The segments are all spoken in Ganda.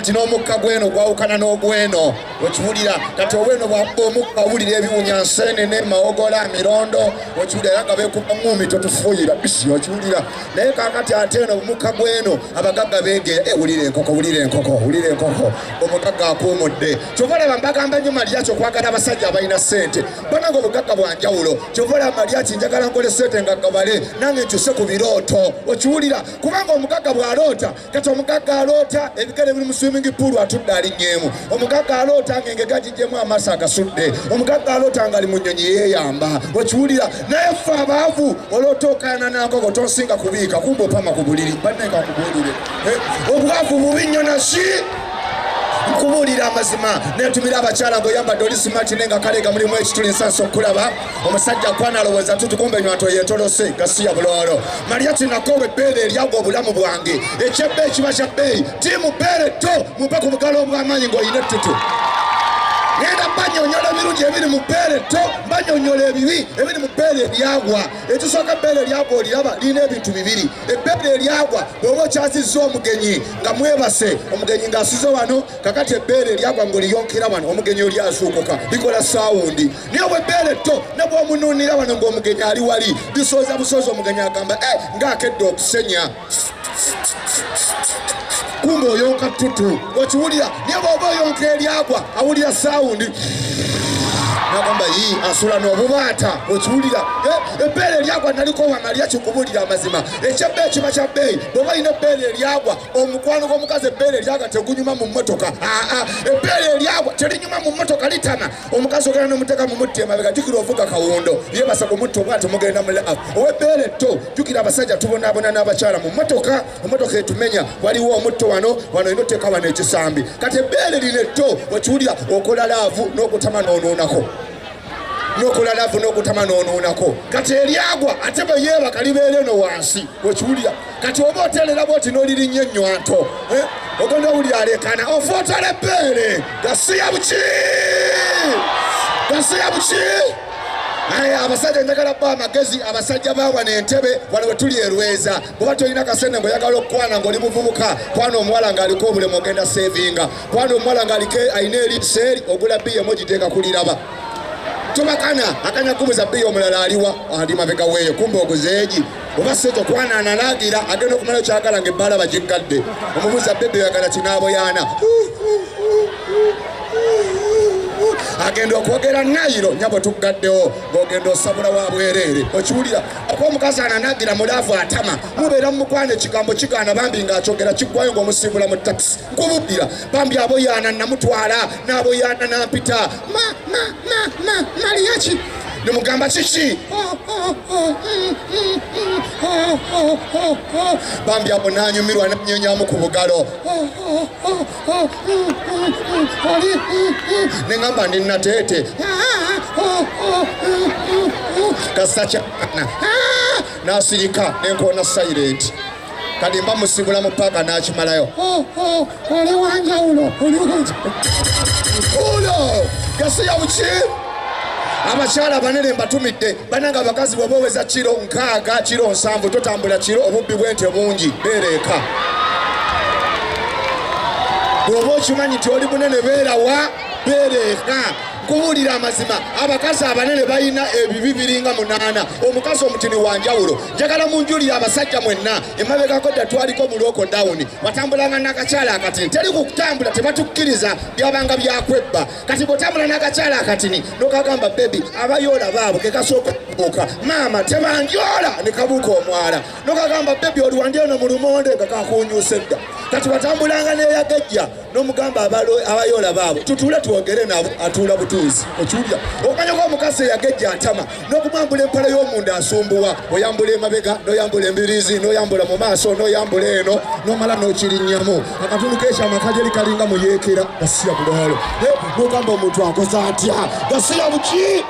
kati n'omukka gweno gwawukana n'ogweno okiwulira kati obweno bwabba omukka wulira ebiwunya nseenene mawogola mirondo okiwulira era nga beekuba ngumi totufuuyira bisi okiwulira naye kakati ate eno omukka gweno abagagga beegera wulira enkoko omugagga akuumudde kyova olaba mbagamba nnyo Mariachi okwagala abasajja abalina ssente bananga obugagga bwanjawulo kyova olaba Mariachi njagala nkole ssente nga gabale nange nkyuse ku birooto okiwulira kubanga omugagga bw'aloota kati omugagga aloota ebigere biri mu swimming pool atudde alinnyeemu omugagga aloota ng'engege gijjemu amaaso agasudde omugagga aloota nga ali mu nnyonyi yeeyamba okiwulira naye ffe abaavu oloota okaana nankoko tonsinga kubiika kumba opama ku buliri bannenga kubuulire obwavu bubi nnyo nasi nkubuulira amazima netumira abakyala ng'oyambadde oli simati nenga kalega mulimu ekituli nsanso okulaba omusajja kwanalowooza tutukumbe nywato yeetolose gasiya buloolo Mariachi nakoowa ebbeere eryagwa obulamu bwange ekyebbe ekiba kya bbeeyi tiimu bbeere to mumpe ku bugalo obw'amaanyi ng'oyina ettutu ngenda mbanyonyola ebirungi ebiri mu bbeere to mbanyonyola ebibi ebiri mu bbeere eryagwa ekisooka ebbeere eryagwa oliraba lirina ebintu bibiri ebbeere eryagwa bw'oba okyazizza omugenyi nga mwebase omugenyi ng'asuze wano kakati ebbeere eryagwa ng'oliyonkera wano omugenyi oli asuukuka likola saawundi naye obwebbeere to ne bw'omunuunira wano ng'omugenyi ali wali lisooza busoozi omugenyi agamba ng'akedde okusenya kumbe oyonka tutu okiwulira naye bw'oba oyonka eryagwa awulira saawundi nagamba asula n'obubaata okiwulira ebbeere eryagwa nalikoowa Mariachi kubuulira amazima ekyebbe ekiba kya bbeeyi bw'oba olina ebbeere eryagwa omukwano gw'omukazi ebbeere eryagwa tegunyuma mu mmotoka ebbeere eryagwa terinyuma mu mmotoka litama omukazi ogenda n'omuteeka mu mutti emabega jjukira ovuga kawundo yeebasa ku mutti obwati mugenda mu laafu ow'ebbeere tto jjukira abasajja tubonaabona n'abakyala mu mmotoka etumenya waliwo omutto wano olina oteeka wano ekisambi kati ebbeere lino etto okiwulira okola laavu n'okutama n'onuunako kati eryagwa ate bwe yeebaka libeera eno wansi okiwulira kati oba oteerera bwoti n'olirinnyo ennywanto ogenda owulira alekana ofootala ebbeere gasiya buki abasajja njagala bba amagezi abasajja bawana entebe wano we tuli erweza bweba tolina kasente ng'oyagala okukwana ng'oli muvubuka kwana omuwala ng'aliko obulemu ogenda sevinga kwana omuwala ng'aliko alina eriseeri ogula bbiya emogiteeka kuliraba tubakana akanya kubuza bbiya omulala aliwa ali mabega weeyo kumbe oguzeegi oba sejo kwana analagira agenda okumalayo kyagala ng'ebbaala bagiggadde omubuuza bebe oyagala kinaaboyaana agenda okwogera nayiro nyabo tugaddewo ng'ogenda osabula wa bwereere okiwulira okw'omukazi ananagira mulaavu atama mubeera mumukwana ekigambo kigaana bambi ng'akyogera kiggwayo ng'omusiibula mu takisi nkububbira bambi aboyaana namutwala n'aboyaana nampita Mariachi nemugamba kiki bambi abo nanyumirwa nanyonyamu ku bugalo neŋamba ndi nateete kasakyana nasirika nenkoona silent kati mba musibula mu paaka nakimalayo oli wanjawulo gasiya buki abakyala abanene mbatumidde bananga abakazi bw'oba oweza kiro 6 kiro 7 totambula kiro obubbi bwente bungi beereeka bw'oba okimanyi nti oli bunene beerawa beereeka kubuulira amazima abakazi abanene balina ebibi biringa 8 omukazi omutini wanjawulo njagala munjulira abasajja mwenna emabegako dda twaliko mu local down watambulanga n'akakyala akatini teri kukutambula tebatukkiriza byabanga byakwebba kati bw'otambula n'akakyala akatini n'okagamba bebi abayoola baabo ke kasooka okubuuka maama tebanjoola ne kabuuka omwala n'okagamba bebi oli wandi eno mu lumonde nga kakuunyuusa edda kati watambulanga n'eyagejja n'omugamba abayoola baabo tutuule twogere nabo atuula butuuzi okiwulira okamanya ko omukazi eyagejja atama n'okumwambula empala y'omunda asumbuwa oyambula emabega n'oyambula embirizi n'oyambula mu maaso n'oyambula eno n'omala n'okirinnyamu akatundu k'ekyama kajeri kalinga muyeekera gasiya buloolo n'ogamba omuntu akoze atya gasiya buki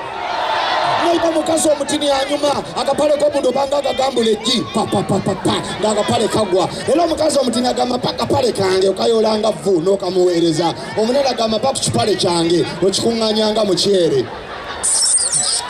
n'oyina omukazi omutini anyuma akapale k'omuntu obanga agagambula eggi papapapapa ng'akapale kagwa era omukazi omutini agamba pa akapale kange okayoolanga vvu n'okamuweereza omunene agamba pa ku kipale kyange okikuŋŋaanyanga mukyere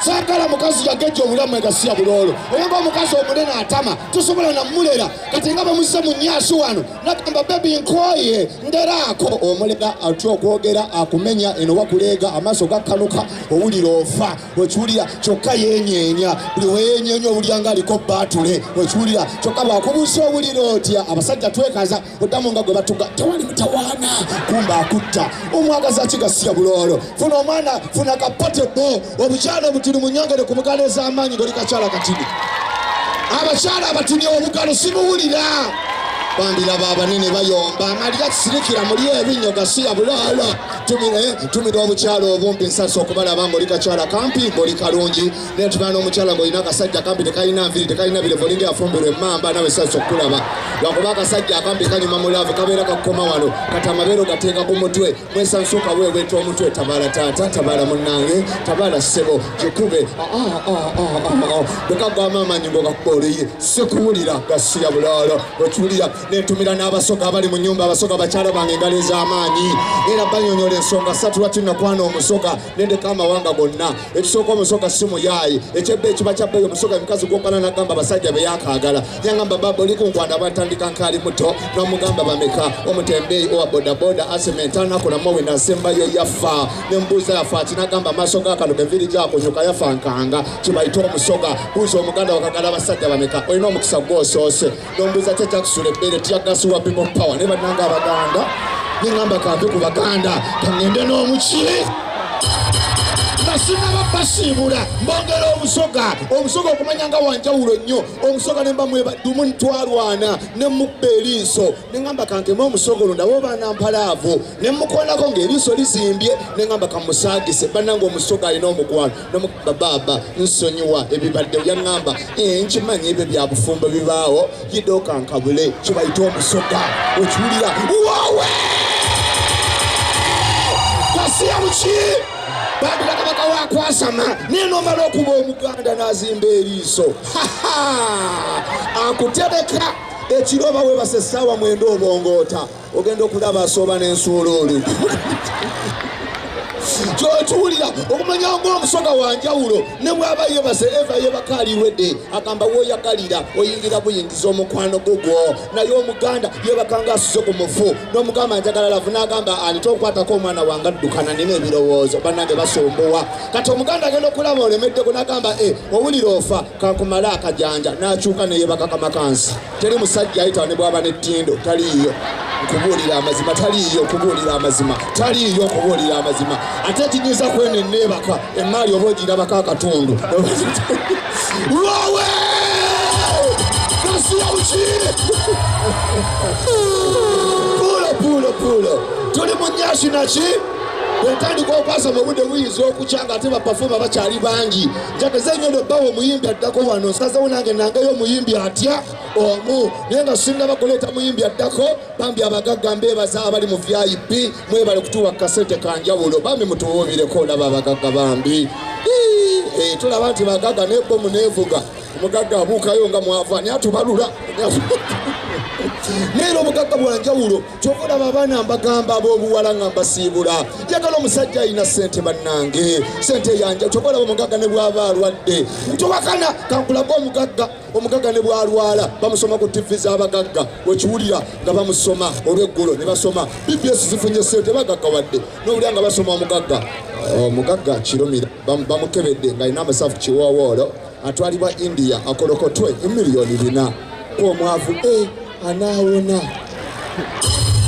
saagala mukazi yagejja obulamu egasiya bulolo oyenga omukazi omunene atama tusobola namulera kati nga bamuzze mu Nyash wano nagamba bebi nkoye nderaako omulega atya okwogera akumenya eno wakuleega amaaso gakkanuka owulira ofa wekiwulira kyokka yenyeenya buli weyenyeenya owulyanga aliko baatule wekiwulira kyokka bwakubuusa owulira otya abasajja twekaza oddamu nga gwe batuga tewali mutawaana kumba akutta omwagaza kigasiya bulolo funa omwana funa kapotebo obukyala obutini munyongere ku bugalo ez'amaanyi ng'oli kakyala katini abakyala abatini obugalo simuwulira bambira babanene bayomba Mariachi sirikira muli ebinyo gasiya bulalo tumira obukyala obumpi nsasa okubalaba ng'oli kakyala kampi ng'oli kalungi naye tubana omukyala ng'olina akasajja kampi tekalina nviri tekalina birevu olinga yafumbirwa emmamba nawe sasa okukulaba lwakuba akasajja akampi kanyuma mulaavu kabeera kakukoma wano kati amabeero gateeka ku mutwe mwesansuka weeweta omutwe tabaala taata tabaala munnange tabaala ssebo kikube bekagwama amanyi ng'ogakubooleye sikuwulira gasiya bulalo wekiwulira netumira n'abasoga abali mu nyumba abasoga bakyala bange engalo ez'amaanyi era banyonyola ensonga ssatu lwaki nakwana omusoga nendeka amawanga gonna ekisooka omusoga si muyaayi ekyebba ekiba kyabbeeyo omusoga emikazi gwokana nagamba abasajja be yakaagala yangamba baba oli kunkwanda batandika nkaali muto n'omugamba bameka omutembeeyi owa bodaboda asementa nakolamu we nasembayo yafa nembuuza yafa akinagamba amaaso gakanoga enviri gyakunyuka yafa nkanga kibayita omusoga buuza omuganda wakagala abasajja bameka olina omukisa gwosoose nombuuza kyekyakusula ebbeere tiyagasuwa people power ne bannanga abaganda nengamba kampe ku baganda kangende n'omuki nasinaba basiibula mbongera omusoga okumanya nga wanjawulo nnyo omusoga ne mbamwebadumu twalwana ne mubba eriiso nengamba kankema omusoga olwo ndaba obaana mpalaavu ne mukolako ng'eriiso lizimbye nengamba kamusaagise bannanga omusoga alina omukwano nemugamba baaba nsonyiwa ebibadde yaŋŋamba nkimanyi ebyo bya bufumbo bibaawo yidde okankabule kibayita omusoga okiwulira wawe gasiya muki babira kabaka wakwasama nenomala okuba omuganda n'azimba eriiso akutereka ekiroba webasa essaawa 9 obongoota ogenda okulaba asooba n'ensuuluulu kyokiwulira okumanya ng'omusoga wanjawulo ne bw'aba yebase eva yebakaalirwedde agamba w'oyagalira oyingira buyingiza omukwano gugwo naye omuganda yebakanga asuze ku mufu n'omugamba njagala lavu n'agamba alita okukwatako omwana wange addukana nina ebirowoozo bannange basombowa kati omuganda agenda okulaba olemeddeko n'agamba owulira ofa kankumala akajanja n'akyuka neyebaka kamakansi teri musajja ayitawo ne bw'aba n'ettindo taliiyo kubuulira amazima taliiyo kubuulira amazima taliiyo kubuulira amazima ate kinyiza kwene neebaka emaali oba ogirabako akatundu wawe gasiya buki pulo tuli mu Nyash naki bwetandika okwasa mu budde buyinza okukyanga ate bapafuma bakyali bangi njageze nnyo nobbawo omuyimbi addako wano nsazewo nange nangeyo omuyimbi atya omu naye nga singa bakuleeta muyimbi addako bambi abagagga mbeebaza abali mu VIP mwebale kutuwa kasente kanjawulo bambi mutuwuubireko olaba abagagga bambi tulaba nti bagagga nebomu nevuga omugagga abuukayo nga mwava naye atubalula neera omugagga bwanjawulo kyokulaba abaana mbagamba ab'obuwala nga mbasiibula njagala omusajja alina ssente bannange ssente yanja kyokulaba omugagga ne bw'aba alwadde towakana kankulaga omugagga ne bw'alwala bamusoma ku TV z'abagagga wekiwulira nga bamusoma olw'eggulo ne basoma BBS zifunye ssente bagagga wadde n'owulira nga basoma omugagga kirumira bamukebedde ng'alina amasafu kiwoowoolo atwalibwa India akolokotwe $4,000,000 omwavu anaawona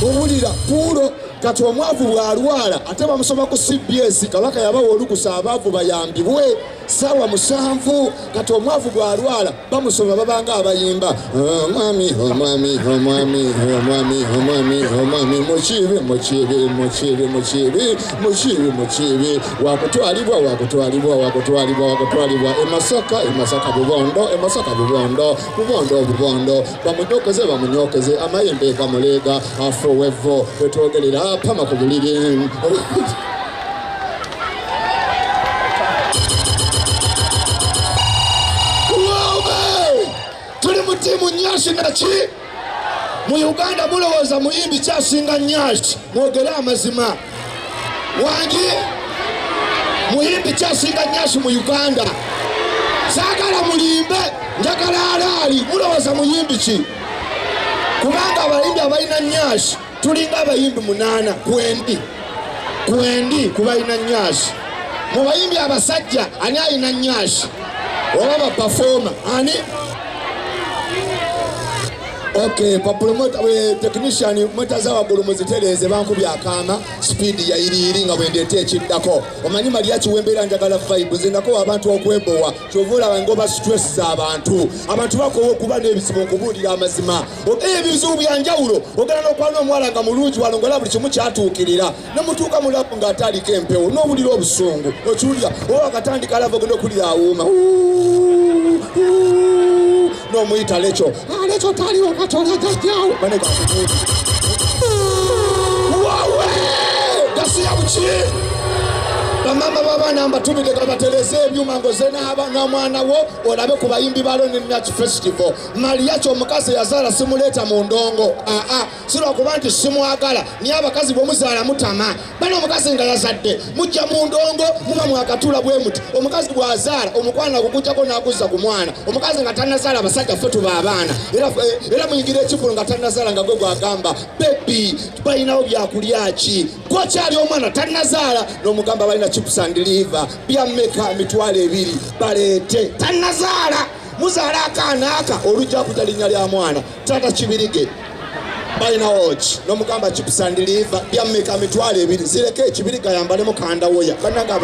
owulira puulo kati omwavu bw'alwala ate bamusoma ku CBS kabaka yabawa olukusa abaavu bayambibwe ssaawa 7 kati omwavu bw'alwala bamusoma babanga abayimba omwami mukibi wakutwalibwa emasaka bubondo bamunyokeze amayembe gamuleega afuwevo wetwogerera pama ku buliri tuli mu tiimu Nyash naki mu Uganda mulowooza muyimbi kyasinga Nyash mwogere amazima wangi muyimbi kyasinga Nyash mu Uganda. Saagala mulimbe, njagala alaali. Mulowooza muyimbi ki? Kubanga abayimbi abalina Nyash tulinga abayimbi 8 kwendi kubalina Nyash. Mu bayimbi abasajja ani alina Nyash? Oba ba performer ani? Okay, promoter technician mwetaza wagulu muzitereze bankubya akama speed ya iri nga bwendete ekiddako. Omanyi Mariachi wembera njagala vibe zindako abantu okwebowa kyovula bangoba stress za abantu bakowo kuba n'ebizibu okubulira amazima. Ebizibu byanjawulo ogana n'okwana omwala nga mulungi walongola buli kimu kyatuukirira ne mutuuka mulapo ng'ataaliko empewo n'obulira obusungu okiwulira oba akatandika alava ogenda okulira awuuma n'omuyita lecho lecho taliwo katola jajjawo wawe gasiya buki bamama babana mbatumide gabatereze ebyuma ngoze n'omwana wo olabe ku bayimbi balo ne Nyash Festival. Mariachi omukazi yazaala simuleta mu ndongo sirwa kuba nti simwagala niye abakazi bw'omuzaala mutama. Bano omukazi nga yazadde mujja mu ndongo muba mwakatula bwe muti. Omukazi bw'azaala omukwana gukujjako n'akuzza ku mwana. Omukazi nga tannazaala abasajja ffe tuba abaana era muyingira ekifulu nga tannazaala nga gwe gwagamba bebi balinawo byakulya ki gwokyali omwana tannazaala n'omugamba balina chips and liver byameka mitwalo 2 baleete tannazaala muzaala akaana aka olujja kutalinnya lya mwana tata kibirige balina ochi n'omugamba chips and liver byameka mitwalo 2 zireke ekibiriga yambalemu kandawoya bannanga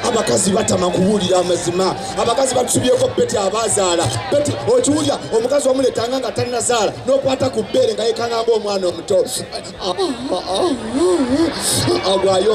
abakazi batama kuwulira amazima. Abakazi batusubyeko peti abazaala peti okiwulya omukazi omuletanga nga tannazaala n'okwata ku bbeere nga yekangamba omwana omuto agwayo